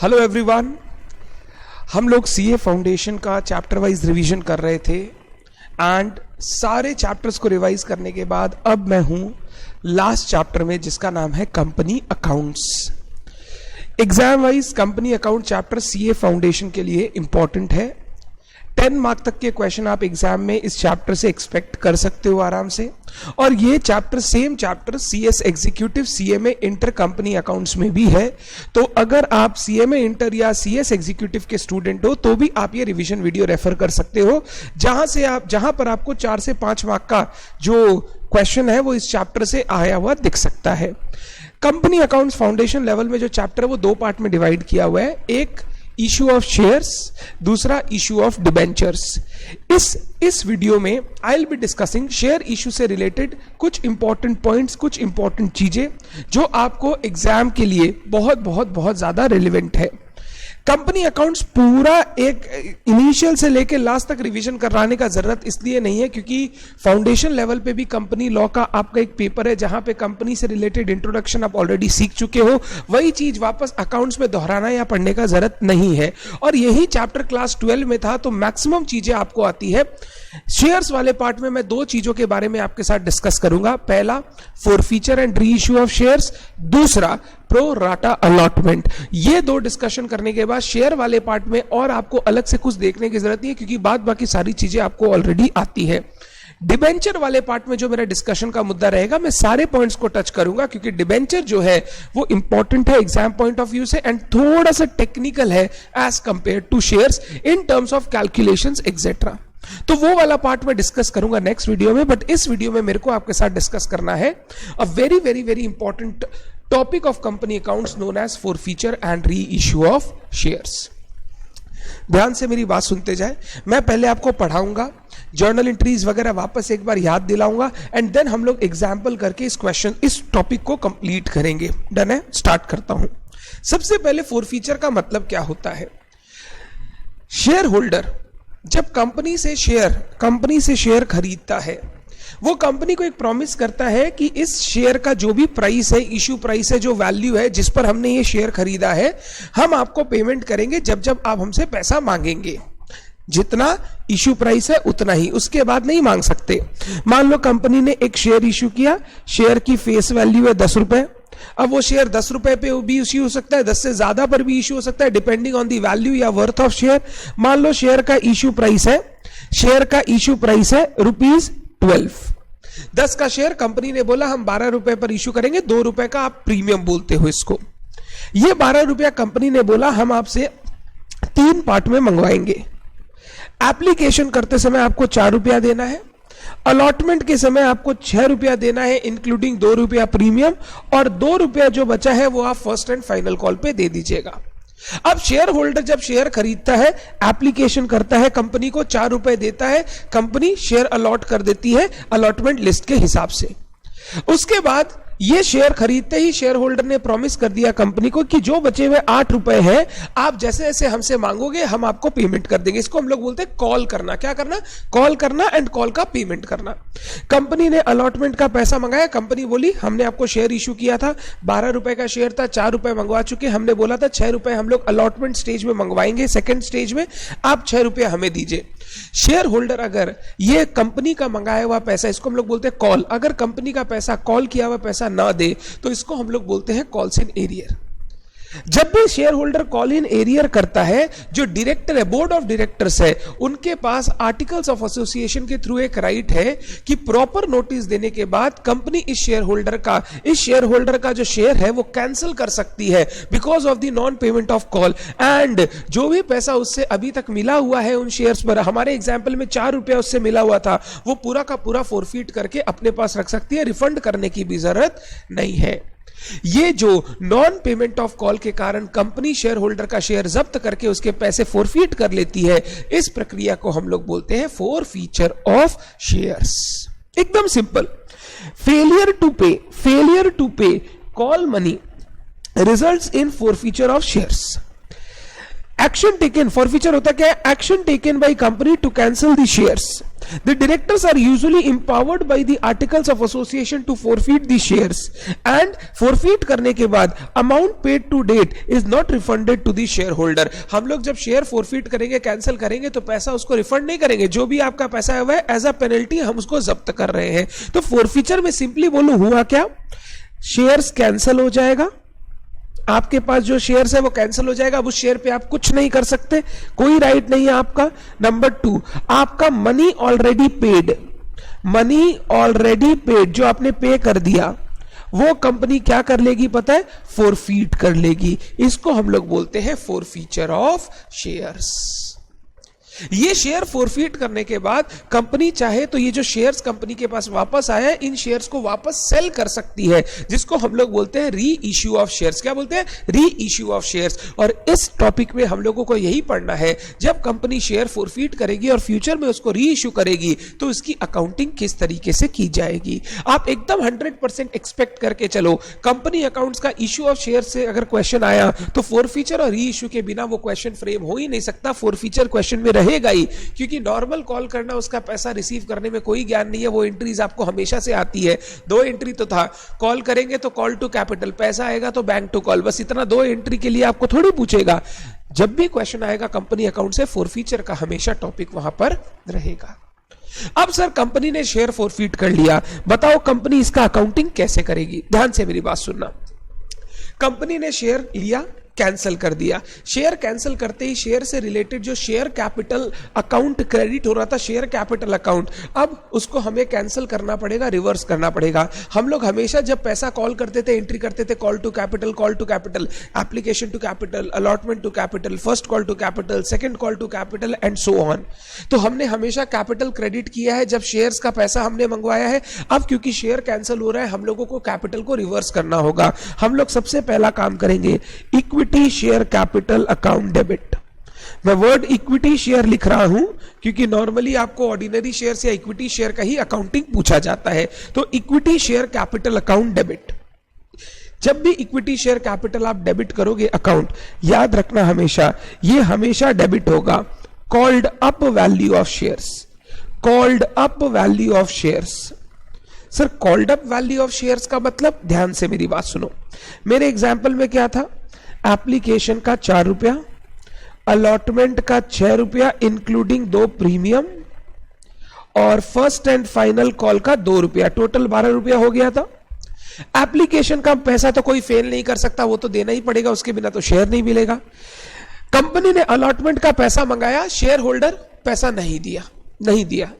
Hello everyone, हम लोग CA foundation का चैप्टर वाइज रिवीजन कर रहे थे एंड सारे चैप्टर्स को रिवाइज करने के बाद अब मैं हूं लास्ट चैप्टर में जिसका नाम है company accounts. Exam wise company account chapter CA foundation के लिए इंपॉर्टेंट है। 10 मार्क तक के क्वेश्चन आप एग्जाम में इस चैप्टर से एक्सपेक्ट कर सकते हो आराम से। और ये chapter same chapter CS executive CMA inter company accounts में भी है। तो अगर आप सीएमए इंटर या सीएस एग्जीक्यूटिव के स्टूडेंट हो तो भी आप ये रिवीजन वीडियो रेफर कर सकते हो, जहां पर आपको 4 से 5 मार्क का जो क्वेश्चन है वो इस चैप्टर से आया हुआ दिख सकता है। कंपनी अकाउंट्स फाउंडेशन लेवल में जो चैप्टर है वो 2 पार्ट में डिवाइड किया हुआ है, एक इशू ऑफ शेयर्स, दूसरा इशू ऑफ डिबेंचर्स। इस वीडियो में I will be discussing share issue से रिलेटेड कुछ इंपॉर्टेंट पॉइंट्स, कुछ इंपॉर्टेंट चीजें जो आपको एग्जाम के लिए बहुत बहुत बहुत ज्यादा रेलिवेंट है। कंपनी अकाउंट्स पूरा एक इनिशियल से लेकर लास्ट तक रिवीजन कराने का जरूरत इसलिए नहीं है क्योंकि फाउंडेशन लेवल पे भी कंपनी लॉ का आपका एक पेपर है जहां पे कंपनी से रिलेटेड इंट्रोडक्शन आप ऑलरेडी सीख चुके हो। वही चीज वापस अकाउंट्स में दोहराना या पढ़ने का जरूरत नहीं है। और यही चैप्टर क्लास 12 में था तो मैक्सिमम चीजें आपको आती है। शेयर्स वाले पार्ट में मैं 2 चीजों के बारे में आपके साथ डिस्कस करूंगा। पहला forfeiture and reissue of shares, दूसरा प्रो राटा अलॉटमेंट। ये 2 डिस्कशन करने के बाद शेयर वाले पार्ट में और आपको अलग से कुछ देखने की जरूरत नहीं है क्योंकि बाकी सारी चीजें आपको ऑलरेडी आती है। डिबेंचर वाले पार्ट में जो मेरा डिस्कशन का मुद्दा रहेगा मैं सारे पॉइंट्स को टच करूंगा क्योंकि डिबेंचर जो है वो इंपॉर्टेंट है एग्जाम पॉइंट ऑफ व्यू से एंड थोड़ा सा टेक्निकल है as compare to shares in terms of calculations etcetera. तो वो वाला पार्ट में डिस्कस करूंगा नेक्स्ट वीडियो में, बट इस वीडियो में मेरे को आपके साथ डिस्कस करना है a very very very important topic of company accounts known as forfeiture and reissue of shares. ध्यान से मेरी बात सुनते जाए। मैं पहले आपको पढ़ाऊंगा, जर्नल एंट्रीज वगैरह वापस एक बार याद दिलाऊंगा एंड देन हम लोग एग्जाम्पल करके इस टॉपिक को कंप्लीट करेंगे। डन है? स्टार्ट करता हूं। सबसे पहले फॉरफीचर का मतलब क्या होता है। शेयर होल्डर जब कंपनी से शेयर खरीदता है वो कंपनी को एक प्रॉमिस करता है कि इस शेयर का जो भी प्राइस है, इश्यू प्राइस है, जो वैल्यू है जिस पर हमने ये शेयर खरीदा है, हम आपको पेमेंट करेंगे जब आप हमसे पैसा मांगेंगे। जितना इश्यू प्राइस है उतना ही, उसके बाद नहीं मांग सकते। मान लो कंपनी ने एक शेयर इश्यू किया, शेयर की फेस वैल्यू है 10 रुपए। अब वो शेयर 10 रुपए पे भी इश्यू हो सकता है, 10 से ज्यादा पर भी इश्यू हो सकता है डिपेंडिंग ऑन दी वैल्यू या वर्थ ऑफ शेयर। मान लो शेयर का इश्यू प्राइस है ₹12। 10 का शेयर कंपनी ने बोला हम 12 रुपए पर इश्यू करेंगे, 2 रुपए का आप प्रीमियम बोलते हो इसको। ये 12 रुपया कंपनी ने बोला हम आपसे 3 पार्ट में मंगवाएंगे। एप्लीकेशन करते समय आपको 4 रुपया देना है, अलॉटमेंट के समय आपको 6 रुपया देना है इंक्लूडिंग 2 रुपया प्रीमियम, और 2 रुपया जो बचा है वो आप फर्स्ट एंड फाइनल कॉल पे दे दीजिएगा। अब शेयर होल्डर जब शेयर खरीदता है, एप्लीकेशन करता है, कंपनी को 4 रुपए देता है, कंपनी शेयर अलॉट कर देती है अलॉटमेंट लिस्ट के हिसाब से। उसके बाद ये शेयर खरीदते ही शेयर होल्डर ने प्रॉमिस कर दिया कंपनी को कि जो बचे हुए 8 रुपए हैं आप जैसे जैसे हमसे मांगोगे हम आपको पेमेंट कर देंगे। इसको हम लोग बोलते हैं कॉल करना। क्या करना? कॉल करना एंड कॉल का पेमेंट करना। कंपनी ने अलॉटमेंट का पैसा मंगाया, कंपनी बोली हमने आपको शेयर इश्यू किया था, 12 रुपए का शेयर था, 4 रुपए मंगवा चुके, हमने बोला था 6 रुपए हम लोग अलॉटमेंट स्टेज में मंगवाएंगे, सेकेंड स्टेज में आप 6 रुपए हमें दीजिए। शेयर होल्डर अगर ये कंपनी का मंगाया हुआ पैसा, इसको हम लोग बोलते हैं कॉल, अगर कंपनी का पैसा, कॉल किया हुआ पैसा ना दे तो इसको हम लोग बोलते हैं कॉल्स इन एरियर। जब भी share holder call in arrear करता है, जो डायरेक्टर है, बोर्ड ऑफ डायरेक्टर्स है, उनके पास आर्टिकल्स ऑफ एसोसिएशन के थ्रू एक राइट है कि प्रॉपर नोटिस देने के बाद कंपनी इस शेयर होल्डर का जो शेयर है वो कैंसिल कर सकती है because of the non payment of call. And जो भी पैसा उससे अभी तक मिला हुआ है उन शेयर्स पर, हमारे एग्जाम्पल में 4 रुपया उससे मिला हुआ था, वो पूरा का पूरा फॉरफीट करके अपने पास रख सकती है, रिफंड करने की भी जरूरत नहीं है। ये जो नॉन पेमेंट ऑफ कॉल के कारण कंपनी शेयर होल्डर का शेयर जब्त करके उसके पैसे फॉरफीट कर लेती है, इस प्रक्रिया को हम लोग बोलते हैं फॉरफीचर ऑफ शेयर्स। एकदम सिंपल। फेलियर टू पे call money results in forfeiture of shares. Action taken, forfeiture होता क्या है? Action taken by company to cancel the shares. The directors are usually empowered by the articles of association to forfeit the shares and forfeit करने के बाद amount paid to date is not refunded to the shareholder. हम लोग जब share forfeit करेंगे, cancel करेंगे तो पैसा उसको रिफंड नहीं करेंगे, जो भी आपका पैसा है वह एज अ पेनल्टी हम उसको जब्त कर रहे हैं. तो फोरफीचर में सिंपली बोलूं हुआ क्या, शेयर्स कैंसिल हो जाएगा, आपके पास जो शेयर्स है वो कैंसिल हो जाएगा, अब उस शेयर पे आप कुछ नहीं कर सकते, कोई राइट नहीं है आपका. नंबर 2, आपका मनी ऑलरेडी पेड जो आपने पे कर दिया वो कंपनी क्या कर लेगी पता है, फोरफीट कर लेगी. इसको हम लोग बोलते हैं फोरफीचर ऑफ शेयर्स. ये शेयर फोरफीट करने के बाद कंपनी चाहे तो ये जो शेयर्स कंपनी के पास वापस आया है, इन शेयर्स को वापस सेल कर सकती है, जिसको हम लोग बोलते हैं री इश्यू ऑफ शेयर्स. क्या बोलते हैं, री इश्यू ऑफ शेयर्स. और इस टॉपिक में हम लोगों को यही पढ़ना है, जब कंपनी शेयर फोरफीट करेगी और फ्यूचर में उसको री इश्यू करेगी तो इसकी अकाउंटिंग किस तरीके से की जाएगी. आप एकदम 100% एक्सपेक्ट करके चलो, कंपनी अकाउंट्स का इश्यू ऑफ शेयर से अगर क्वेश्चन आया तो फोरफीचर और री इश्यू के बिना वो क्वेश्चन फ्रेम हो ही नहीं सकता. फोरफीचर क्वेश्चन में रहेगा ही, क्योंकि नॉर्मल कॉल करना, उसका पैसा रिसीव करने में कोई ज्ञान नहीं है, वो एंट्रीज आपको हमेशा से आती है. 2 एंट्री तो था, कॉल करेंगे तो कॉल टू कैपिटल, पैसा आएगा तो बैंक टू कॉल, बस इतना 2 एंट्री के लिए आपको थोड़ी पूछेगा. जब भी क्वेश्चन आएगा कंपनी अकाउंट से, फोरफीचर का हमेशा टॉपिक वहां पर रहेगा. अब सर कंपनी ने शेयर फोरफीट कर लिया, बताओ कंपनी इसका अकाउंटिंग कैसे करेगी. ध्यान से मेरी बात सुनना. कंपनी ने शेयर लिया, कैंसिल कर दिया. शेयर कैंसिल करते ही शेयर से रिलेटेड जो शेयर कैपिटल अकाउंट क्रेडिट हो रहा था, शेयर कैपिटल अकाउंट, अब उसको हमें कैंसिल करना पड़ेगा, रिवर्स करना पड़ेगा. हम लोग हमेशा जब पैसा कॉल करते थे, एंट्री करते थे, call to capital, application to capital, allotment to capital, first call to capital, second call to capital and so on. तो हमने हमेशा कैपिटल क्रेडिट किया है जब शेयर्स का पैसा हमने मंगवाया है. अब क्योंकि शेयर कैंसिल हो रहा है, हम लोगों को कैपिटल को रिवर्स करना होगा. हम लोग सबसे पहला काम करेंगे, equity share capital account debit. मैं वर्ड इक्विटी शेयर लिख रहा हूं क्योंकि नॉर्मली आपको ऑर्डिनरी शेयर या इक्विटी शेयर का ही अकाउंटिंग पूछा जाता है. तो equity share capital account debit. जब भी इक्विटी शेयर कैपिटल आप डेबिट करोगे अकाउंट, याद रखना हमेशा, ये हमेशा डेबिट होगा. Called up value of shares, called up value of shares. Sir called up value of shares का मतलब, ध्यान से मेरी बात सुनो. मेरे एग्जाम्पल में क्या था, एप्लीकेशन का 4 रुपया, अलॉटमेंट का 6 रुपया इंक्लूडिंग 2 प्रीमियम, और फर्स्ट एंड फाइनल कॉल का 2 रुपया, टोटल 12 रुपया हो गया था. एप्लीकेशन का पैसा तो कोई फेल नहीं कर सकता, वो तो देना ही पड़ेगा, उसके बिना तो शेयर नहीं मिलेगा. कंपनी ने अलॉटमेंट का पैसा मंगाया, शेयर होल्डर पैसा नहीं दिया.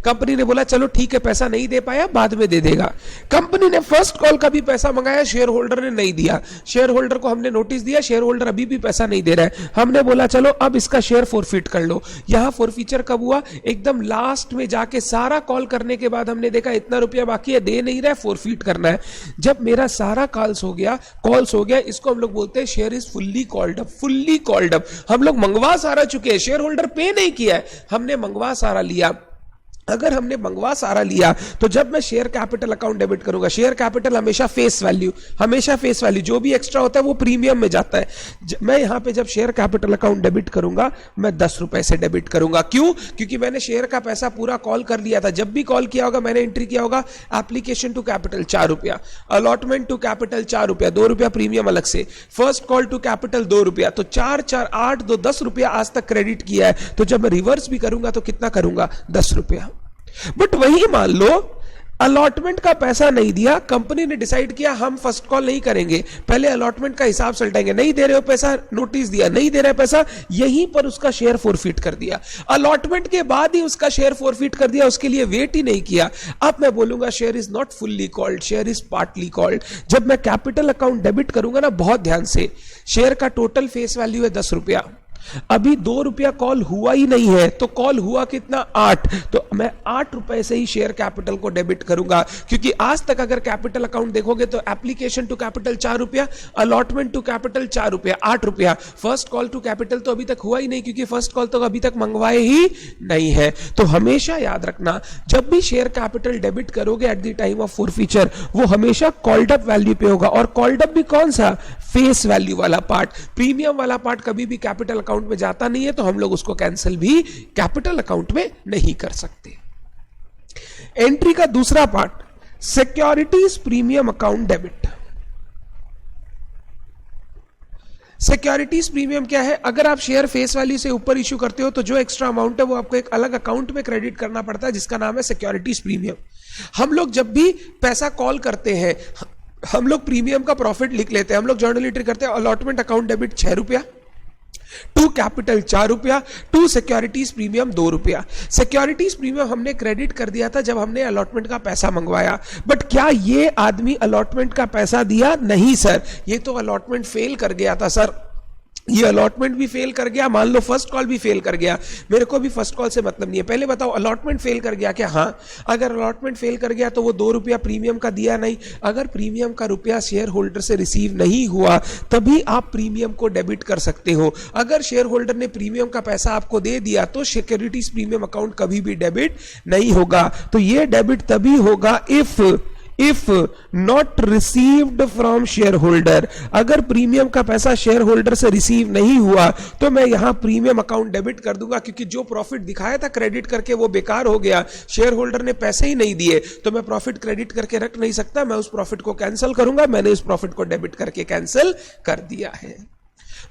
कंपनी ने बोला चलो ठीक है, पैसा नहीं दे पाया, बाद में दे देगा. कंपनी ने फर्स्ट कॉल का भी पैसा मंगाया, शेयर होल्डर ने नहीं दिया. शेयर होल्डर को हमने नोटिस दिया, शेयर होल्डर अभी भी पैसा नहीं दे रहा है. हमने बोला चलो अब इसका शेयर फोरफीट कर लो. यहां फोरफीचर कब हुआ, एकदम लास्ट में जाके सारा कॉल करने के बाद हमने देखा इतना रुपया बाकी है, दे नहीं रहा है, फोरफीट करना है. जब मेरा सारा कॉल्स हो गया, इसको हम लोग बोलते हैं share is fully called up. Fully called up, हम लोग मंगवा सारा चुके हैं, शेयर होल्डर पे नहीं किया है, हमने मंगवा सारा लिया. अगर हमने मंगवा सारा लिया तो जब मैं शेयर कैपिटल अकाउंट डेबिट करूंगा, शेयर कैपिटल हमेशा फेस वैल्यू, जो भी एक्स्ट्रा होता है वो प्रीमियम में जाता है. मैं यहां पे जब शेयर कैपिटल अकाउंट डेबिट करूंगा, मैं 10 रुपए से डेबिट करूंगा. क्यों, क्योंकि मैंने शेयर का पैसा पूरा कॉल कर लिया था. जब भी कॉल किया होगा मैंने एंट्री किया होगा, एप्लीकेशन टू कैपिटल 4 रुपया, अलॉटमेंट टू कैपिटल 4 रुपया, 2 रुपया प्रीमियम अलग से, फर्स्ट कॉल टू कैपिटल 2 रुपया, तो 4 4 8 2 10 रुपया आज तक क्रेडिट किया है. तो जब मैं रिवर्स भी करूंगा तो कितना करूंगा, 10 रुपया. बट वही मान लो अलॉटमेंट का पैसा नहीं दिया, कंपनी ने डिसाइड किया हम फर्स्ट कॉल नहीं करेंगे, पहले अलॉटमेंट का हिसाब सलटाएंगे, नहीं दे रहे हो पैसा, नोटिस दिया, नहीं दे रहे पैसा, यहीं पर उसका शेयर फोरफीट कर दिया. अलॉटमेंट के बाद ही उसका शेयर फोरफीट कर दिया, उसके लिए वेट ही नहीं किया. अब मैं बोलूंगा share is not fully called, share is partly called. जब मैं कैपिटल अकाउंट डेबिट करूंगा ना, बहुत ध्यान से, शेयर का टोटल फेस वैल्यू है 10 रुपया, अभी 2 रुपया कॉल हुआ ही नहीं है, तो कॉल हुआ कितना, 8, तो मैं 8 रुपए से ही शेयर कैपिटल को डेबिट करूंगा. क्योंकि आज तक अगर कैपिटल अकाउंट देखोगे तो एप्लीकेशन टू कैपिटल 4 रुपया, अलॉटमेंट टू कैपिटल 4 रुपया, 8 रुपया, फर्स्ट कॉल टू कैपिटल तो अभी तक हुआ ही नहीं, क्योंकि फर्स्ट कॉल तो अभी तक मंगवाए ही नहीं है. तो हमेशा याद रखना, जब भी शेयर कैपिटल डेबिट करोगे at the time of forfeiture, वो हमेशा कॉल्ड अप वैल्यू पे होगा. और कॉल्ड अप भी कौन सा, फेस वैल्यू वाला पार्ट. प्रीमियम वाला पार्ट कभी भी कैपिटल अकाउंट में जाता नहीं है, तो हम लोग उसको कैंसिल भी कैपिटल अकाउंट में नहीं कर सकते. एंट्री का दूसरा part, securities premium account debit. Securities premium क्या है? अगर आप शेयर फेस वैल्यू से ऊपर इश्यू करते हो तो जो एक्स्ट्रा अमाउंट है वो आपको एक अलग अकाउंट में क्रेडिट करना पड़ता है, जिसका नाम है सिक्योरिटीज प्रीमियम। हम लोग जब भी पैसा कॉल करते हैं, हम लोग प्रीमियम का प्रॉफिट लिख लेते हैं। हम लोग जर्नल एंट्री करते हैं, अलॉटमेंट अकाउंट डेबिट 6 रुपया, टू कैपिटल 4 रुपया, टू सिक्योरिटीज प्रीमियम 2 रुपया। सिक्योरिटीज प्रीमियम हमने क्रेडिट कर दिया था जब हमने अलॉटमेंट का पैसा मंगवाया, बट क्या ये आदमी अलॉटमेंट का पैसा दिया? नहीं सर, ये तो अलॉटमेंट फेल कर गया था सर, ये अलॉटमेंट भी फेल कर गया, मान लो फर्स्ट कॉल भी फेल कर गया। मेरे को भी फर्स्ट कॉल से मतलब नहीं है, पहले बताओ अलॉटमेंट फेल कर गया क्या? हाँ, अगर अलॉटमेंट फेल कर गया तो वो 2 रुपया प्रीमियम का दिया नहीं। अगर प्रीमियम का रुपया शेयर होल्डर से रिसीव नहीं हुआ तभी आप प्रीमियम को डेबिट कर सकते हो। अगर शेयर होल्डर ने प्रीमियम का पैसा आपको दे दिया तो सिक्योरिटीज प्रीमियम अकाउंट कभी भी डेबिट नहीं होगा। तो ये डेबिट तभी होगा if not received from share holder. अगर प्रीमियम का पैसा शेयर होल्डर से रिसीव नहीं हुआ तो मैं यहां प्रीमियम अकाउंट डेबिट कर दूंगा, क्योंकि जो प्रॉफिट दिखाया था क्रेडिट करके वो बेकार हो गया। शेयर होल्डर ने पैसे ही नहीं दिए तो मैं प्रॉफिट क्रेडिट करके रख नहीं सकता, मैं उस प्रॉफिट को कैंसिल करूंगा। मैंने उस प्रॉफिट को डेबिट करके कैंसिल कर दिया है।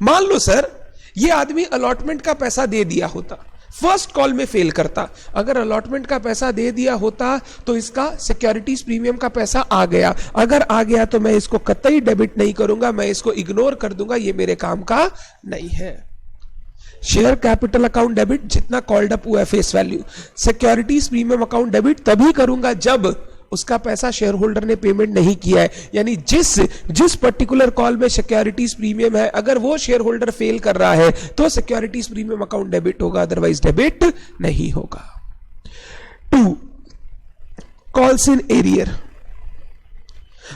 मान लो सर ये आदमी अलॉटमेंट का पैसा दे दिया होता, फर्स्ट कॉल में फेल करता। अगर अलॉटमेंट का पैसा दे दिया होता तो इसका सिक्योरिटीज प्रीमियम का पैसा आ गया। अगर आ गया तो मैं इसको कतई डेबिट नहीं करूंगा, मैं इसको इग्नोर कर दूंगा, ये मेरे काम का नहीं है। शेयर कैपिटल अकाउंट डेबिट जितना कॉल्ड अप हुआ है face value. Securities premium account debit तभी करूंगा जब उसका पैसा शेयर होल्डर ने पेमेंट नहीं किया है, यानी जिस पर्टिकुलर कॉल में सिक्योरिटीज प्रीमियम है, अगर वो शेयर होल्डर फेल कर रहा है तो सिक्योरिटीज प्रीमियम अकाउंट डेबिट होगा, अदरवाइज डेबिट नहीं होगा। 2, कॉल्स इन एरियर।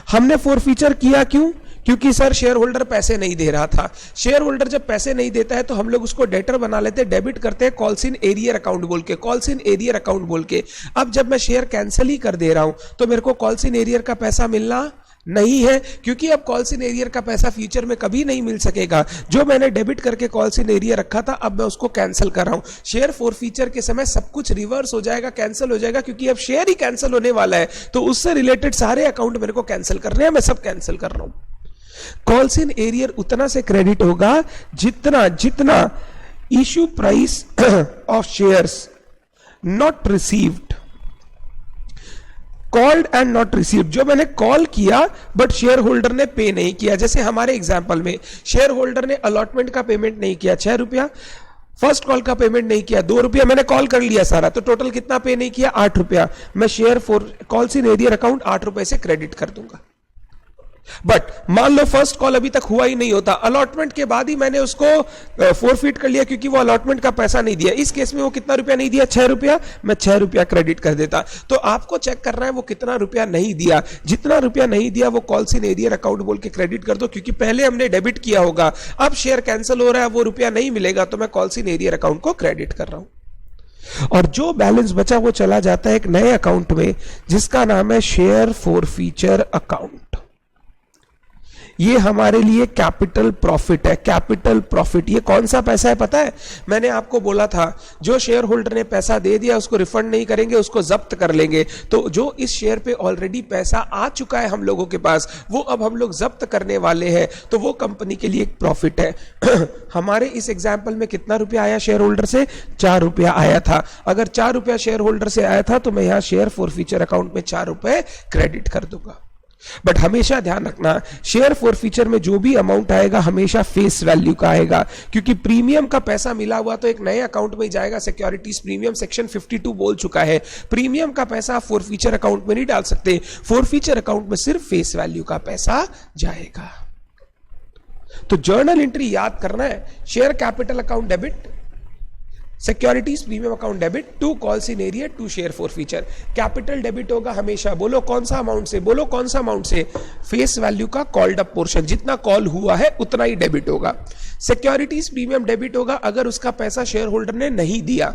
हमने फोरफीचर किया क्यों? क्योंकि सर शेयर होल्डर पैसे नहीं दे रहा था। शेयर होल्डर जब पैसे नहीं देता है तो हम लोग उसको डेटर बना लेते हैं, डेबिट करते हैं कॉल्स इन एरियर अकाउंट बोल के, कॉल्स इन एरियर अकाउंट बोल के। अब जब मैं शेयर कैंसिल ही कर दे रहा हूं तो मेरे को कॉल्स इन एरियर का पैसा मिलना नहीं है, क्योंकि अब कॉल्स इन एरियर का पैसा फ्यूचर में कभी नहीं मिल सकेगा। जो मैंने डेबिट करके कॉल्स इन एरियर रखा था अब मैं उसको कैंसिल कर रहा हूं। शेयर फोरफीचर के समय सब कुछ रिवर्स हो जाएगा, कैंसिल हो जाएगा, क्योंकि अब शेयर ही कैंसिल होने वाला है तो उससे रिलेटेड सारे अकाउंट मेरे को कैंसिल करने हैं, मैं सब कैंसिल कर रहा हूं। कॉल्स इन एरियर उतना से क्रेडिट होगा जितना issue price of shares not received, called and not received. जो मैंने कॉल किया बट शेयर होल्डर ने पे नहीं किया, जैसे हमारे एग्जांपल में शेयर होल्डर ने अलॉटमेंट का पेमेंट नहीं किया 6 रुपया, फर्स्ट कॉल का पेमेंट नहीं किया 2 रुपया, मैंने कॉल कर लिया सारा, तो टोटल कितना पे नहीं किया 8 रुपया। मैं share for calls in arrear account 8 रुपए से क्रेडिट कर दूंगा। बट मान लो फर्स्ट कॉल अभी तक हुआ ही नहीं होता, अलॉटमेंट के बाद ही मैंने उसको फोरफीट कर लिया क्योंकि वो अलॉटमेंट का पैसा नहीं दिया। इस केस में वो कितना रुपया नहीं दिया? 6 रुपया। मैं 6 रुपया क्रेडिट कर देता। तो आपको चेक करना है वो कितना रुपया नहीं दिया। जितना रुपया नहीं दिया वो कॉल्स इन एरियर अकाउंट बोल के क्रेडिट कर दो, क्योंकि पहले हमने डेबिट किया होगा, अब शेयर कैंसिल हो रहा है, वो रुपया नहीं मिलेगा, तो मैं कॉल्स इन एरियर अकाउंट को क्रेडिट कर रहा हूं। और जो बैलेंस बचा वो चला जाता है एक नए अकाउंट में जिसका नाम है शेयर फोरफीचर अकाउंट। ये हमारे लिए कैपिटल प्रॉफिट है। कैपिटल प्रॉफिट ये कौन सा पैसा है पता है? मैंने आपको बोला था जो शेयर होल्डर ने पैसा दे दिया उसको रिफंड नहीं करेंगे, उसको जब्त कर लेंगे। तो जो इस शेयर पे ऑलरेडी पैसा आ चुका है हम लोगों के पास, वो अब हम लोग जब्त करने वाले हैं, तो वो कंपनी के लिए एक प्रॉफिट है। हमारे इस एग्जाम्पल में कितना रुपया आया शेयर होल्डर से? 4 रुपया आया था। अगर 4 रुपया शेयर होल्डर से आया था तो मैं यहां शेयर फोरफीचर अकाउंट में 4 रुपए क्रेडिट कर दूंगा। बट हमेशा ध्यान रखना, शेयर फोरफीचर में जो भी अमाउंट आएगा हमेशा फेस वैल्यू का आएगा, क्योंकि प्रीमियम का पैसा मिला हुआ तो एक नए अकाउंट में जाएगा। सिक्योरिटीज प्रीमियम सेक्शन 52 बोल चुका है, प्रीमियम का पैसा आप फोरफीचर अकाउंट में नहीं डाल सकते। फोरफीचर अकाउंट में सिर्फ फेस वैल्यू का पैसा जाएगा। तो जर्नल एंट्री याद करना है, share capital account debit, securities premium account debit, 2 calls in arrear, 2 share forfeiture. Capital debit होगा हमेशा, बोलो कौन सा अमाउंट से? बोलो कौन सा अमाउंट से? फेस वैल्यू का कॉल्ड अप पोर्शन, जितना कॉल हुआ है उतना ही डेबिट होगा। सिक्योरिटीज प्रीमियम डेबिट होगा अगर उसका पैसा शेयर होल्डर ने नहीं दिया।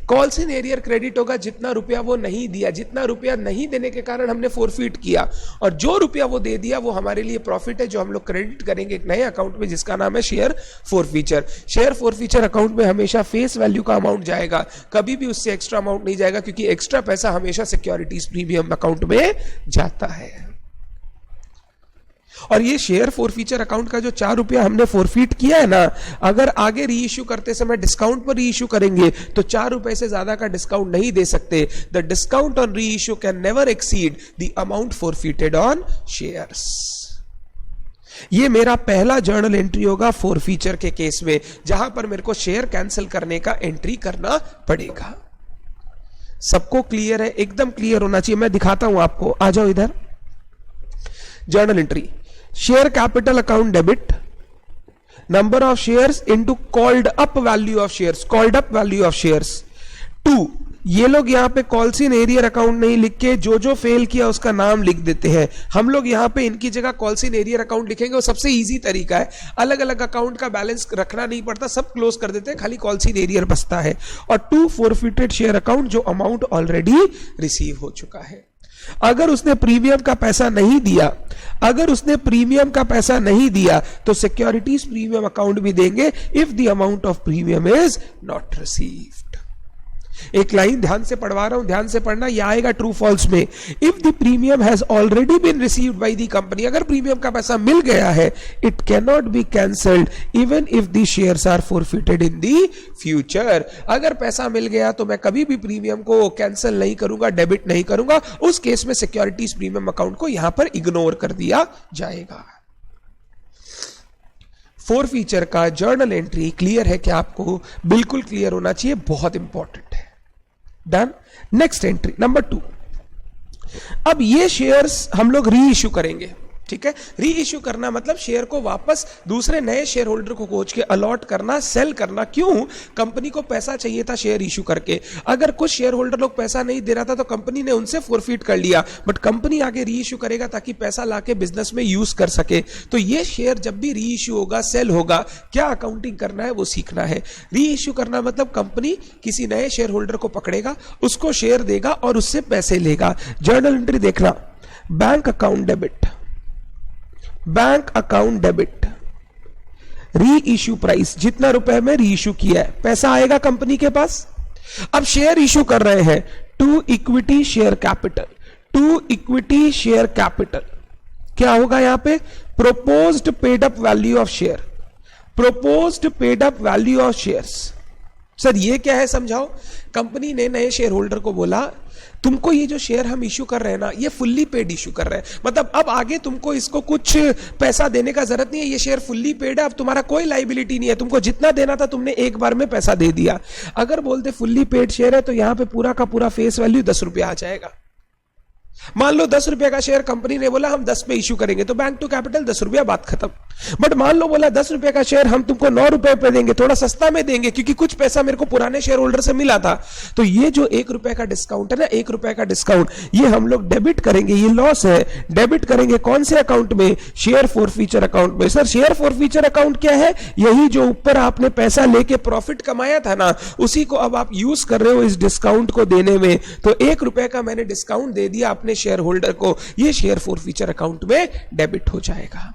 कॉल्स इन एरियर क्रेडिट होगा जितना रुपया वो नहीं दिया, जितना रुपया नहीं देने के कारण हमने फोरफीट किया, और जो रुपया वो दे दिया वो हमारे लिए प्रॉफिट है जो हम लोग क्रेडिट करेंगे एक नए अकाउंट में जिसका नाम है share forfeiture. Share forfeiture account में हमेशा फेस वैल्यू का अमाउंट जाएगा, कभी भी उससे एक्स्ट्रा अमाउंट नहीं जाएगा, क्योंकि एक्स्ट्रा पैसा हमेशा सिक्योरिटीज प्रीमियम अकाउंट में जाता है। और ये शेयर फोरफीचर अकाउंट का जो 4 रुपया हमने फोरफीट किया है ना, अगर आगे री इश्यू करते समय डिस्काउंट पर री इश्यू करेंगे तो 4 रुपए से ज्यादा का डिस्काउंट नहीं दे सकते। The discount on reissue can never exceed the amount forfeited on shares. ये मेरा पहला जर्नल एंट्री होगा फोरफीचर के केस में, जहां पर मेरे को शेयर कैंसिल करने का एंट्री करना पड़ेगा। सबको क्लियर है? एकदम क्लियर होना चाहिए। मैं दिखाता हूं आपको, आ जाओ इधर। Journal entry, share capital account debit, number of shares into called up value of shares, called up value of shares 2। ये लोग यहां पे कॉल्स इन एरियर अकाउंट नहीं लिख के जो जो फेल किया उसका नाम लिख देते हैं। हम लोग यहां पे इनकी जगह कॉल्स इन एरियर अकाउंट लिखेंगे, वो सबसे इजी तरीका है। अलग अलग अकाउंट का बैलेंस रखना नहीं पड़ता, सब क्लोज कर देते हैं, खाली कॉल्स इन एरियर बचता है। और 2 फोरफिटेड शेयर अकाउंट जो अमाउंट ऑलरेडी रिसीव हो चुका है। अगर उसने प्रीमियम का पैसा नहीं दिया, अगर उसने प्रीमियम का पैसा नहीं दिया तो सिक्योरिटीज प्रीमियम अकाउंट भी देंगे if the amount of premium is not received. एक लाइन ध्यान से पढ़वा रहा हूं, ध्यान से पढ़ना, यह आएगा ट्रू फॉल्स में। If the premium has already been received by the company, अगर प्रीमियम का पैसा मिल गया है, it can not be cancelled even if the shares are forfeited in the future. अगर पैसा मिल गया तो मैं कभी भी प्रीमियम को कैंसिल नहीं करूंगा, डेबिट नहीं करूंगा। उस केस में सिक्योरिटीज प्रीमियम अकाउंट को यहां पर इग्नोर कर दिया जाएगा। फोरफीचर का जर्नल एंट्री क्लियर है कि आपको बिल्कुल क्लियर होना चाहिए, बहुत इंपॉर्टेंट है। डन। Next entry number 2। अब ये शेयर्स हम लोग री इश्यू करेंगे, ठीक है। री इश्यू करना मतलब शेयर को वापस दूसरे नए शेयर होल्डर को खोज के अलॉट करना, सेल करना। क्यों? कंपनी को पैसा चाहिए था शेयर इश्यू करके। अगर कुछ शेयर होल्डर लोग पैसा नहीं दे रहा था तो कंपनी ने उनसे फोरफीट कर लिया, बट कंपनी आगे री इश्यू करेगा ताकि पैसा लाके बिजनेस में यूज कर सके। तो ये शेयर जब भी री इश्यू होगा, सेल होगा, क्या अकाउंटिंग करना है वो सीखना है। री इश्यू करना मतलब कंपनी किसी नए शेयर होल्डर को पकड़ेगा, उसको शेयर देगा और उससे पैसे लेगा। जर्नल एंट्री देखना, bank account debit, bank account debit, री इश्यू प्राइस, जितना रुपए में री इश्यू किया है पैसा आएगा कंपनी के पास। अब शेयर इश्यू कर रहे हैं to equity share capital, to equity share capital. क्या होगा यहां पे? Proposed paid up value of share, proposed paid up value of shares. Sir ये क्या है समझाओ। कंपनी ने नए शेयर होल्डर को बोला तुमको ये जो शेयर हम इश्यू कर रहे हैं ना, ये फुल्ली पेड इश्यू कर रहे हैं, मतलब अब आगे तुमको इसको कुछ पैसा देने का जरूरत नहीं है, ये शेयर फुल्ली पेड है, अब तुम्हारा कोई लाइबिलिटी नहीं है, तुमको जितना देना था तुमने एक बार में पैसा दे दिया। अगर बोलते फुल्ली पेड शेयर है तो यहां पे पूरा का पूरा फेस वैल्यू 10 रुपया आ जाएगा। मान लो 10 रुपए का शेयर कंपनी ने बोला हम 10 पे इश्यू करेंगे, तो बैंक टू कैपिटल 10 रुपया, बात खत्म। बट मान लो बोला 10 रुपए का शेयर हम तुमको 9 रुपए पे देंगे, थोड़ा सस्ता में देंगे क्योंकि कुछ पैसा मेरे को पुराने शेयर होल्डर से मिला था। तो ये जो 1 रुपए का डिस्काउंट है ना, 1 रुपए का डिस्काउंट, ये हम लोग डेबिट करेंगे, ये लॉस है। डेबिट करेंगे कौन से अकाउंट में? शेयर फोरफीचर अकाउंट में। सर शेयर फोरफीचर अकाउंट क्या है? यही जो ऊपर आपने पैसा लेके प्रॉफिट कमाया था ना, उसी को अब आप यूज कर रहे हो इस डिस्काउंट को देने में। तो 1 रुपए का मैंने डिस्काउंट दे दिया अपने शेयर होल्डर को, ये शेयर फोरफीचर अकाउंट में डेबिट हो जाएगा।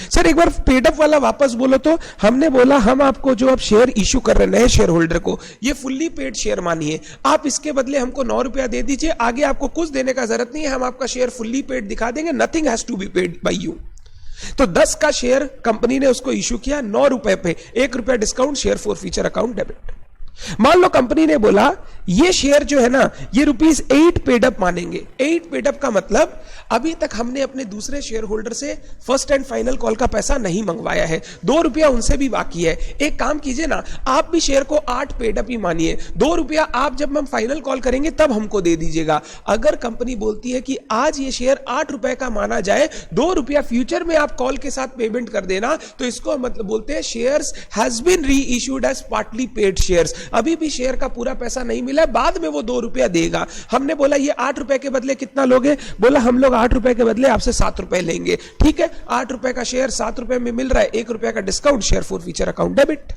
सर एक बार पेड अप वाला वापस बोलो तो। हमने बोला हम आपको जो अब शेयर इश्यू कर रहे हैं नए शेयर होल्डर को, ये फुल्ली पेड शेयर मानिए, आप इसके बदले हमको 9 रुपया दे दीजिए, आगे आपको कुछ देने का जरूरत नहीं है, हम आपका शेयर फुल्ली पेड दिखा देंगे, nothing has to be paid by you. तो 10 का शेयर कंपनी ने उसको इश्यू किया 9 रुपए पे, 1 रुपया discount, share forfeiture account debit. मान लो कंपनी ने बोला ये शेयर जो है ना, ये ₹8 पेड अप मानेंगे। 8 पेड अप का मतलब अभी तक हमने अपने दूसरे शेयर होल्डर से फर्स्ट एंड फाइनल कॉल का पैसा नहीं मंगवाया है, 2 रुपया उनसे भी बाकी है। एक काम कीजिए ना, आप भी शेयर को 8 पेड अप ही मानिए, 2 रुपया आप जब हम फाइनल कॉल करेंगे तब हमको दे दीजिएगा। अगर कंपनी बोलती है कि आज ये शेयर 8 रुपए का माना जाए, 2 रुपया फ्यूचर में आप कॉल के साथ पेमेंट कर देना, तो इसको मतलब बोलते हैं shares has been reissued as partly paid shares. अभी भी शेयर का पूरा पैसा नहीं मिला है, बाद में वो 2 रुपया देगा। हमने बोला ये 8 रुपए के बदले कितना लोगे? बोला हम लोग 8 रुपए के बदले आपसे 7 रुपए लेंगे। ठीक है, 8 रुपए का शेयर 7 रुपए में मिल रहा है, 1 रुपया का discount, share forfeiture account debit.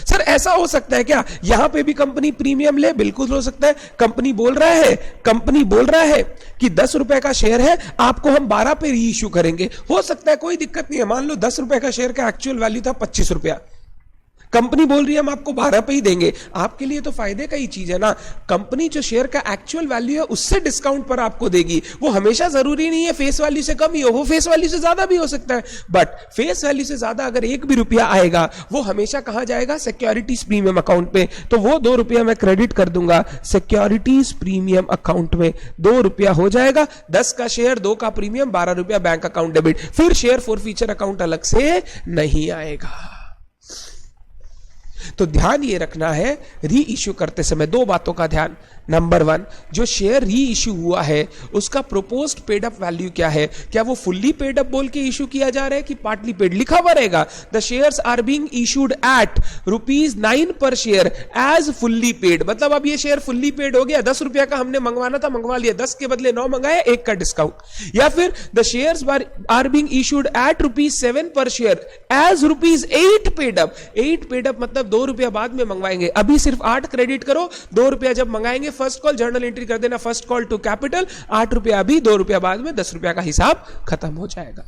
Sir ऐसा हो सकता है क्या यहां पे भी कंपनी प्रीमियम ले? बिल्कुल हो सकता है। कंपनी बोल रहा है कि 10 रुपए का शेयर है, आपको हम 12 पे री इश्यू करेंगे। हो सकता है, कोई दिक्कत नहीं है। मान लो 10 रुपए का शेयर का एक्चुअल वैल्यू था 25 रुपया, कंपनी बोल रही है हम आपको 12 पे ही देंगे। आपके लिए तो फायदे का ही चीज है ना। कंपनी जो शेयर का एक्चुअल वैल्यू है उससे डिस्काउंट पर आपको देगी। वो हमेशा जरूरी नहीं है फेस वैल्यू से कम ही हो, वो फेस वैल्यू से ज्यादा भी हो सकता है। बट फेस वैल्यू से ज्यादा अगर 1 भी रुपया आएगा, वो हमेशा कहां जाएगा? सिक्योरिटीज प्रीमियम अकाउंट पे। तो वो 2 रुपया मैं क्रेडिट कर दूंगा सिक्योरिटीज प्रीमियम अकाउंट में, 2 रुपया हो जाएगा। 10 का शेयर, 2 का प्रीमियम, 12 रुपया बैंक अकाउंट डेबिट। फिर शेयर फॉरफीचर अकाउंट अलग से नहीं आएगा। तो ध्यान ये रखना है री इश्यू करते समय 2 बातों का ध्यान। नंबर 1, जो शेयर री इश्यू हुआ है उसका प्रोपोज्ड पेड अप वैल्यू क्या है? क्या वो फुल्ली पेड अप बोल के इश्यू किया जा रहा है कि पार्टली पेड? लिखा हुआ रहेगा the shares are being issued at ₹9 per share as fully paid. मतलब अब ये शेयर फुल्ली पेड हो गया, 10 रुपया का हमने मंगवाना था, मंगवा लिया, 10 के बदले 9 मंगाया, 1 का डिस्काउंट। या फिर the shares are being issued at ₹7 per share as ₹8 paid up. 8 paid up मतलब 2 रुपया बाद में मंगवाएंगे, अभी सिर्फ 8 क्रेडिट करो, 2 रुपया जब मंगाएंगे फर्स्ट कॉल जर्नल एंट्री कर देना, फर्स्ट कॉल टू कैपिटल, 8 रुपया अभी, 2 रुपया बाद में, 10 रुपया का हिसाब खत्म हो जाएगा।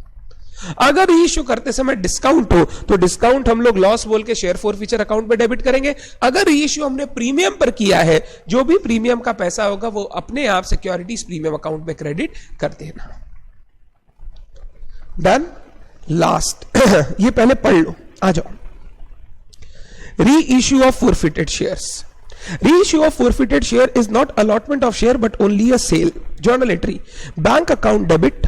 अगर इश्यू करते समय डिस्काउंट हो तो डिस्काउंट हम लोग लॉस बोल के शेयर फॉरफीचर अकाउंट में डेबिट करेंगे। अगर इश्यू हमने प्रीमियम पर किया है, जो भी प्रीमियम का पैसा होगा वो अपने आप सिक्योरिटीज प्रीमियम अकाउंट में क्रेडिट कर देना। डन। लास्ट ये पहले पढ़ लो, आ जाओ। Reissue of forfeited shares. Reissue of forfeited share is not allotment of share but only a sale. Journal entry. Bank account debit.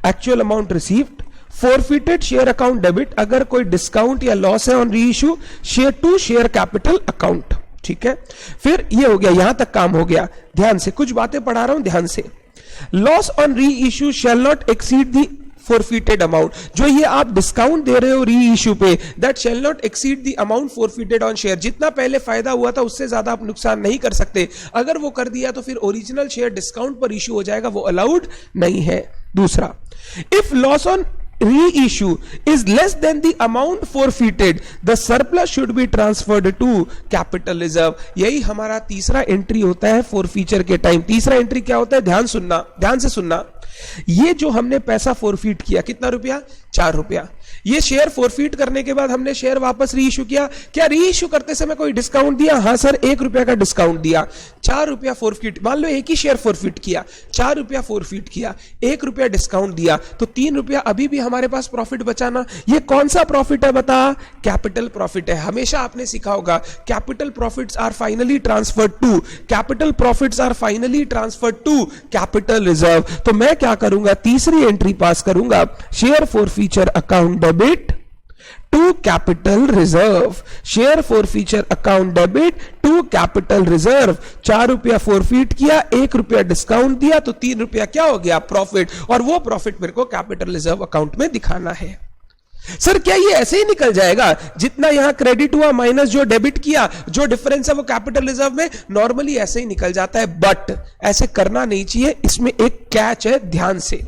Actual amount received. Forfeited share account debit अगर कोई discount या loss है on reissue, share to share capital account. ठीक है, फिर ये हो गया, यहां तक काम हो गया। ध्यान से कुछ बातें पढ़ा रहा हूं, ध्यान से। Loss on reissue shall not exceed the forfeited amount. जो ये आप डिस्काउंट दे रहे हो री इश्यू पे, that shall not exceed the amount forfeited on share. जितना पहले फायदा हुआ था उससे ज्यादा आप नुकसान नहीं कर सकते। अगर वो कर दिया तो फिर ओरिजिनल शेयर डिस्काउंट पर इश्यू हो जाएगा, वो अलाउड नहीं है। दूसरा, if loss on reissue is less than the amount forfeited, the surplus should be transferred to capital reserve. यही हमारा तीसरा एंट्री होता है फॉरफीचर के टाइम। तीसरा एंट्री क्या होता है? ध्यान सुनना, ध्यान से सुनना। ये जो हमने पैसा फॉरफीट किया, कितना रुपया? 4 रुपया। ये शेयर फॉरफीट करने के बाद हमने शेयर वापस री इश्यू किया। क्या री इश्यू करते समय कोई डिस्काउंट दिया? हाँ सर, 1 रुपया का डिस्काउंट दिया। 4 रुपया फॉरफीट, मान लो एक ही शेयर फॉरफीट किया, 4 रुपया फॉरफीट किया, 1 रुपया डिस्काउंट दिया, तो 3 रुपया अभी भी हमारे पास प्रॉफिट बचाना। ये कौन सा प्रॉफिट है बता? कैपिटल प्रॉफिट है। हमेशा आपने सीखा होगा capital profits are finally transferred to, capital profits are finally transferred to capital reserve. तो मैं क्या करूंगा? तीसरी एंट्री पास करूंगा, share forfeiture account debit to capital reserve. Share forfeiture account debit to capital reserve. 4 रुपया फॉरफीट किया, 1 रुपया discount दिया, तो 3 रुपया क्या हो गया? प्रॉफिट। और वो प्रॉफिट मेरे को कैपिटल रिजर्व अकाउंट में दिखाना है। सर क्या ये ऐसे ही निकल जाएगा? जितना यहां क्रेडिट हुआ माइनस जो डेबिट किया, जो डिफरेंस है वो कैपिटल रिजर्व में? नॉर्मली ऐसे ही निकल जाता है, बट ऐसे करना नहीं चाहिए। इसमें एक कैच है, ध्यान से।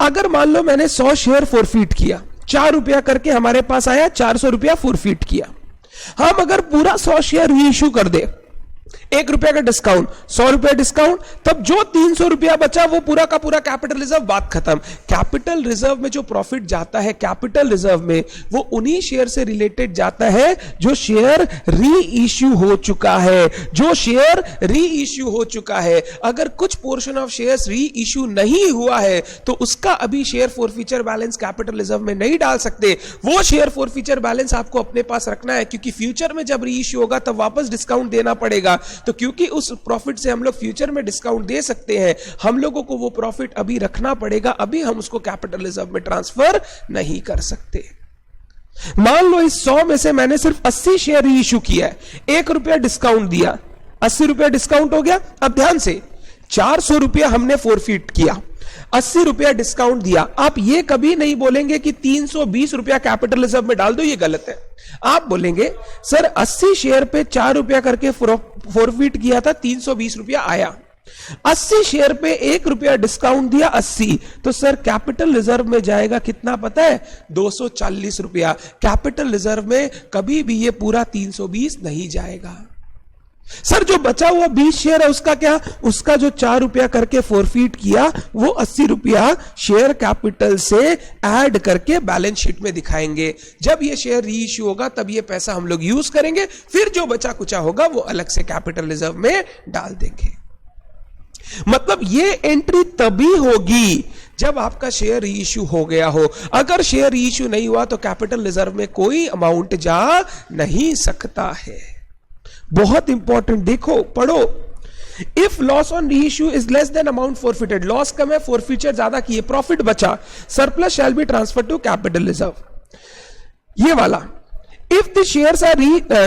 अगर मान लो मैंने 100 शेयर फॉरफीट किया, 4 रुपया करके हमारे पास आया, 400 रुपया फॉरफीट किया। हम अगर पूरा 100 शेयर री इश्यू कर दे, 1 रुपया का डिस्काउंट, 100 रुपया डिस्काउंट, तब जो 300 रुपया बचा वो पूरा का पूरा कैपिटल रिजर्व, बात खत्म। कैपिटल रिजर्व में जो प्रॉफिट जाता है कैपिटल रिजर्व में, वो उन्हीं शेयर से रिलेटेड जाता है जो शेयर री इश्यू हो चुका है, जो शेयर री इश्यू हो चुका है। अगर कुछ पोर्शन ऑफ शेयर्स री इश्यू नहीं हुआ है तो उसका अभी share forfeiture balance capital reserve में नहीं डाल सकते। वो शेयर फॉरफीचर बैलेंस आपको अपने पास रखना है, क्योंकि फ्यूचर में जब री इश्यू होगा तब वापस डिस्काउंट देना पड़ेगा। तो क्योंकि उस प्रॉफिट से हम लोग फ्यूचर में डिस्काउंट दे सकते हैं, हम लोगों को वो प्रॉफिट अभी रखना पड़ेगा, अभी हम उसको कैपिटल रिजर्व में ट्रांसफर नहीं कर सकते। मान लो इस 100 में से मैंने सिर्फ 80 शेयर री इश्यू किया है, 1 रुपया डिस्काउंट दिया, 80 रुपया डिस्काउंट हो गया। अब ध्यान से, 400 रुपया हमने फॉरफीट किया, 80 रुपया डिस्काउंट दिया, आप ये कभी नहीं बोलेंगे कि 320 रुपया कैपिटल रिजर्व में डाल दो, ये गलत है। आप बोलेंगे सर 80 शेयर पे 4 रुपया करके फॉरफिट किया था, 320 रुपया आया, 80 शेयर पे 1 रुपया डिस्काउंट दिया 80, तो सर कैपिटल रिजर्व में जाएगा कितना पता है? 240 रुपया। कैपिटल रिजर्व में कभी भी ये पूरा 320 नहीं जाएगा। सर जो बचा हुआ 20 शेयर है उसका क्या? उसका जो 4 रुपया करके फॉरफिट किया वो 80 रुपया शेयर कैपिटल से ऐड करके बैलेंस शीट में दिखाएंगे। जब ये शेयर री इश्यू होगा तब ये पैसा हम लोग यूज करेंगे, फिर जो बचा कुचा होगा वो अलग से कैपिटल रिजर्व में डाल देंगे। मतलब ये एंट्री तभी होगी जब आपका शेयर री इश्यू हो गया हो। अगर शेयर री इश्यू नहीं हुआ तो कैपिटल रिजर्व में कोई अमाउंट जा नहीं सकता है। बहुत इंपॉर्टेंट, देखो पढ़ो। If loss on reissue is less than amount forfeited, loss कम है, फॉरफीचर ज्यादा किए, प्रॉफिट बचा, surplus shall be transfer to capital reserve. ये वाला इफ द शेयर्स आर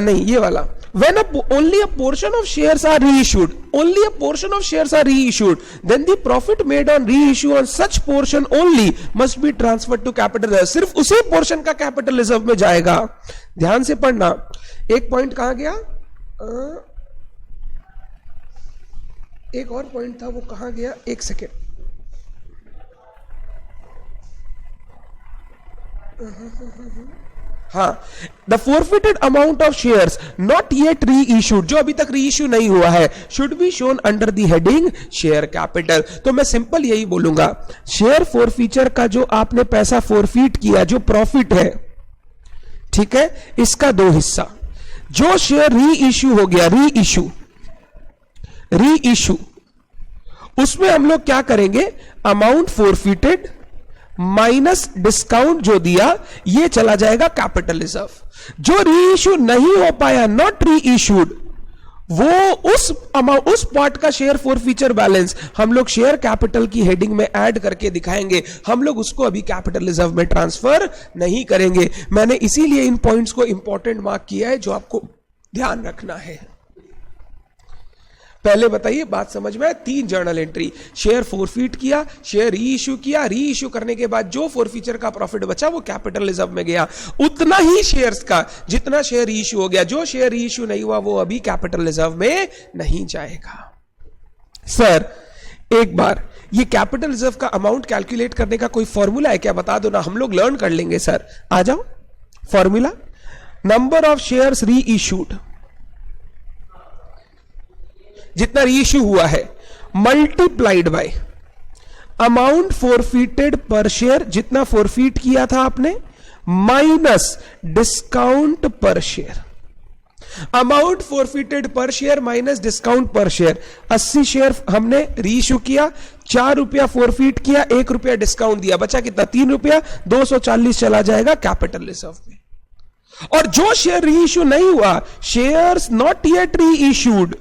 नहीं, ये वाला when only a portion of shares are reissued, only a portion of shares are reissued, then the profit made on reissue on such portion only must be transferred to capital reserve। सिर्फ उसी portion का capital reserve में जाएगा। ध्यान से पढ़ना। एक point कहां गया? एक और पॉइंट था, वो कहां गया? एक सेकेंड। हाँ, the forfeited amount of shares not yet री इश्यूड, जो अभी तक री इश्यू नहीं हुआ है, should be shown under the heading share capital. तो मैं सिंपल यही बोलूंगा, शेयर फॉरफीचर का जो आपने पैसा फॉरफिट किया, जो प्रॉफिट है, ठीक है, इसका दो हिस्सा। जो शेयर री इश्यू हो गया, री इश्यू, उसमें हम लोग क्या करेंगे? अमाउंट फॉरफिटेड माइनस डिस्काउंट जो दिया, ये चला जाएगा कैपिटल रिजर्व। जो री इश्यू नहीं हो पाया, नॉट री इश्यूड, वो उस पार्ट का शेयर फॉरफीचर बैलेंस हम लोग शेयर कैपिटल की हेडिंग में ऐड करके दिखाएंगे। हम लोग उसको अभी कैपिटल रिजर्व में ट्रांसफर नहीं करेंगे। मैंने इसीलिए इन पॉइंट्स को इंपॉर्टेंट मार्क किया है, जो आपको ध्यान रखना है। पहले बताइए, बात समझ में? 3 जर्नल एंट्री, शेयर फॉरफिट किया, शेयर री इश्यू किया, री इश्यू करने के बाद जो फॉरफीचर का प्रॉफिट बचा वो कैपिटल रिजर्व में गया, उतना ही शेयर्स का जितना शेयर री इश्यू हो गया। जो शेयर री इश्यू नहीं हुआ वो अभी कैपिटल रिजर्व में नहीं जाएगा। सर एक बार ये कैपिटल रिजर्व का अमाउंट कैलकुलेट करने का कोई फॉर्मूला है क्या? बता दो ना, हम लोग लर्न कर लेंगे। सर आ जाओ, फॉर्मूला, नंबर ऑफ शेयर्स री इश्यूड, जितना री इश्यू हुआ है, मल्टीप्लाइड बाय अमाउंट फॉरफिटेड पर शेयर, जितना फॉरफिट किया था आपने, माइनस डिस्काउंट पर शेयर। अमाउंट फॉरफिटेड पर शेयर माइनस डिस्काउंट पर शेयर। 80 शेयर हमने री इश्यू किया, 4 रुपया फॉरफिट किया, 1 रुपया डिस्काउंट दिया, बचा कितना? 3 रुपया। 240 चला जाएगा कैपिटल रिजर्व में। और जो शेयर री इश्यू नहीं हुआ, शेयर्स नॉट येट री issued,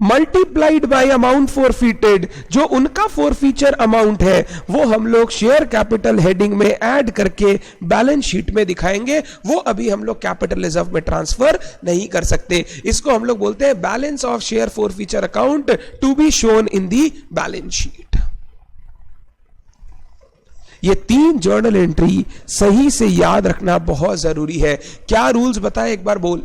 multiplied by amount forfeited, जो उनका फॉरफीचर अमाउंट है वो हम लोग शेयर कैपिटल हेडिंग में ऐड करके बैलेंस शीट में दिखाएंगे। वो अभी हम लोग कैपिटल रिजर्व में ट्रांसफर नहीं कर सकते। इसको हम लोग बोलते हैं balance of share forfeiture account to be shown in the balance sheet. ये 3 जर्नल एंट्री सही से याद रखना बहुत जरूरी है। क्या रूल्स बताए एक बार बोल।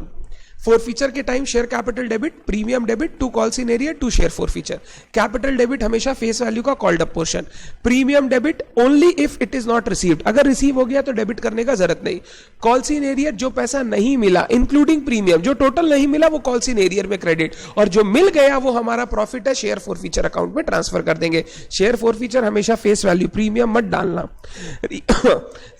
फॉरफीचर के time share capital debit, premium debit to calls in arrear to share forfeiture. Capital debit हमेशा फेस वैल्यू का called up portion. Premium debit only if it is not received, अगर रिसीव हो गया तो डेबिट करने का जरूरत नहीं। कॉल्स इन एरियर, जो पैसा नहीं मिला इंक्लूडिंग प्रीमियम, जो टोटल नहीं मिला वो कॉल्स इन एरियर में क्रेडिट, और जो मिल गया वो हमारा प्रॉफिट है, शेयर फॉरफीचर अकाउंट में ट्रांसफर कर देंगे। शेयर फॉरफीचर हमेशा फेस वैल्यू, प्रीमियम मत डालना।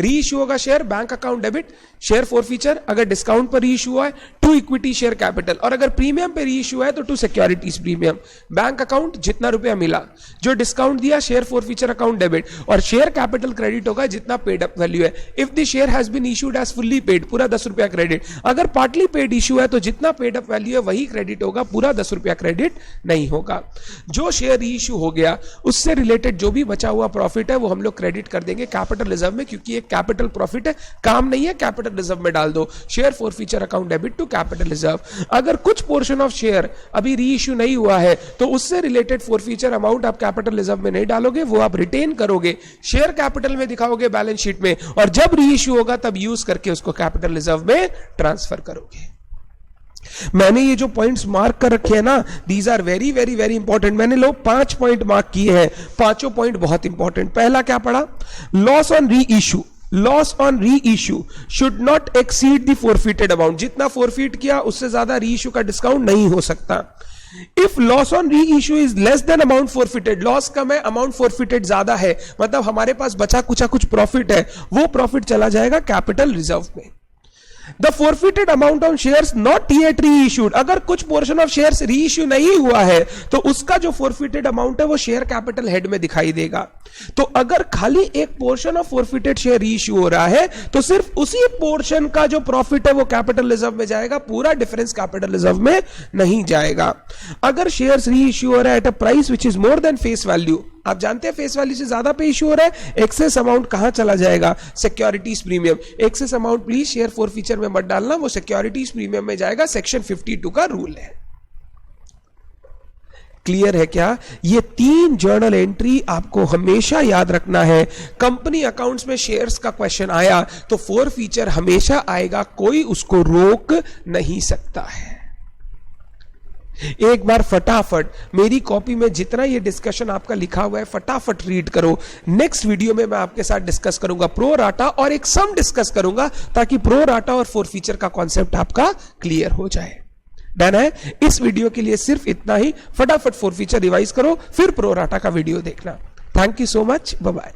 री इश्यू होगा share, bank account debit, share forfeiture अगर डिस्काउंट पर री इश्यू हुआ है टू इक्विटी शेयर कैपिटल, और अगर प्रीमियम पे री इश्यू है तो to securities premium. Bank account जितना रुपया मिला, जो डिस्काउंट दिया शेयर फॉरफीचर अकाउंट डेबिट, और शेयर कैपिटल क्रेडिट होगा जितना पेड अप वैल्यू है। If the share has been issued as fully paid, पूरा 10 रुपया क्रेडिट। अगर पार्टली पेड इश्यू है तो जितना पेड अप वैल्यू है वही क्रेडिट होगा, पूरा 10 रुपया क्रेडिट नहीं होगा। जो शेयर री इश्यू हो गया उससे रिलेटेड जो भी बचा हुआ प्रॉफिट है वो हम लोग क्रेडिट कर देंगे कैपिटल रिजर्व में, क्योंकि ये कैपिटल प्रॉफिट है, काम नहीं है, कैपिटल रिजर्व में डाल दो। Share forfeiture account debit to capital capital reserve. अगर कुछ पोर्शन ऑफ शेयर अभी री इश्यू नहीं हुआ है तो उससे रिलेटेड फॉरफीचर अमाउंट आप कैपिटल रिजर्व में नहीं डालोगे, वो आप रिटेन करोगे, शेयर कैपिटल में दिखाओगे बैलेंस शीट में, और जब री इश्यू होगा तब यूज करके उसको कैपिटल रिजर्व में ट्रांसफर करोगे। मैंने ये जो पॉइंट्स मार्क कर रखे हैं ना, these are very very very important. मैंने लोग 5 पॉइंट मार्क किए हैं, पांचों पॉइंट बहुत इंपॉर्टेंट। पहला क्या पढ़ा? लॉस ऑन री इश्यू, लॉस ऑन री issue should not exceed the forfeited amount. जितना फोरफिट किया उससे ज्यादा री इश्यू का डिस्काउंट नहीं हो सकता। If loss on reissue is less than amount forfeited, loss कम है अमाउंट फोरफिटेड ज्यादा है, मतलब हमारे पास बचा कुचा कुछ प्रॉफिट है, वो प्रॉफिट चला जाएगा कैपिटल रिजर्व में। The forfeited amount on shares not yet reissued, अगर कुछ पोर्शन ऑफ शेयर्स री इश्यू नहीं हुआ है तो उसका जो फोरफिटेड अमाउंट है वो शेयर कैपिटल हेड में दिखाई देगा। तो अगर खाली एक पोर्शन ऑफ फोरफिटेड शेयर री इश्यू हो रहा है तो सिर्फ उसी पोर्शन का जो प्रॉफिट है वो कैपिटल रिजर्व में जाएगा, पूरा डिफरेंस कैपिटल रिजर्व में नहीं जाएगा। अगर शेयर्स री इश्यू हो रहा है at a price which is more than face value, आप जानते हैं फेस वैल्यू से ज्यादा पे इश्यू हो रहा है, एक्सेस अमाउंट कहां चला जाएगा? Securities premium. Excess amount please share forfeiture में मत डालना, वो सिक्योरिटीज प्रीमियम में जाएगा, सेक्शन 52 का रूल है। क्लियर है क्या? ये 3 जर्नल एंट्री आपको हमेशा याद रखना है। कंपनी अकाउंट्स में शेयर्स का क्वेश्चन आया तो फॉरफीचर हमेशा आएगा, कोई उसको रोक नहीं सकता है। एक बार फटाफट मेरी कॉपी में जितना ये डिस्कशन आपका लिखा हुआ है फटाफट रीड करो। नेक्स्ट वीडियो में मैं आपके साथ डिस्कस करूंगा प्रो राटा और एक सम डिस्कस करूंगा ताकि प्रो राटा और फॉरफीचर का कॉन्सेप्ट आपका क्लियर हो जाए। डन है? इस वीडियो के लिए सिर्फ इतना ही। फटाफट फॉरफीचर रिवाइज करो, फिर प्रो राटा का वीडियो देखना। Thank you so much, bye bye.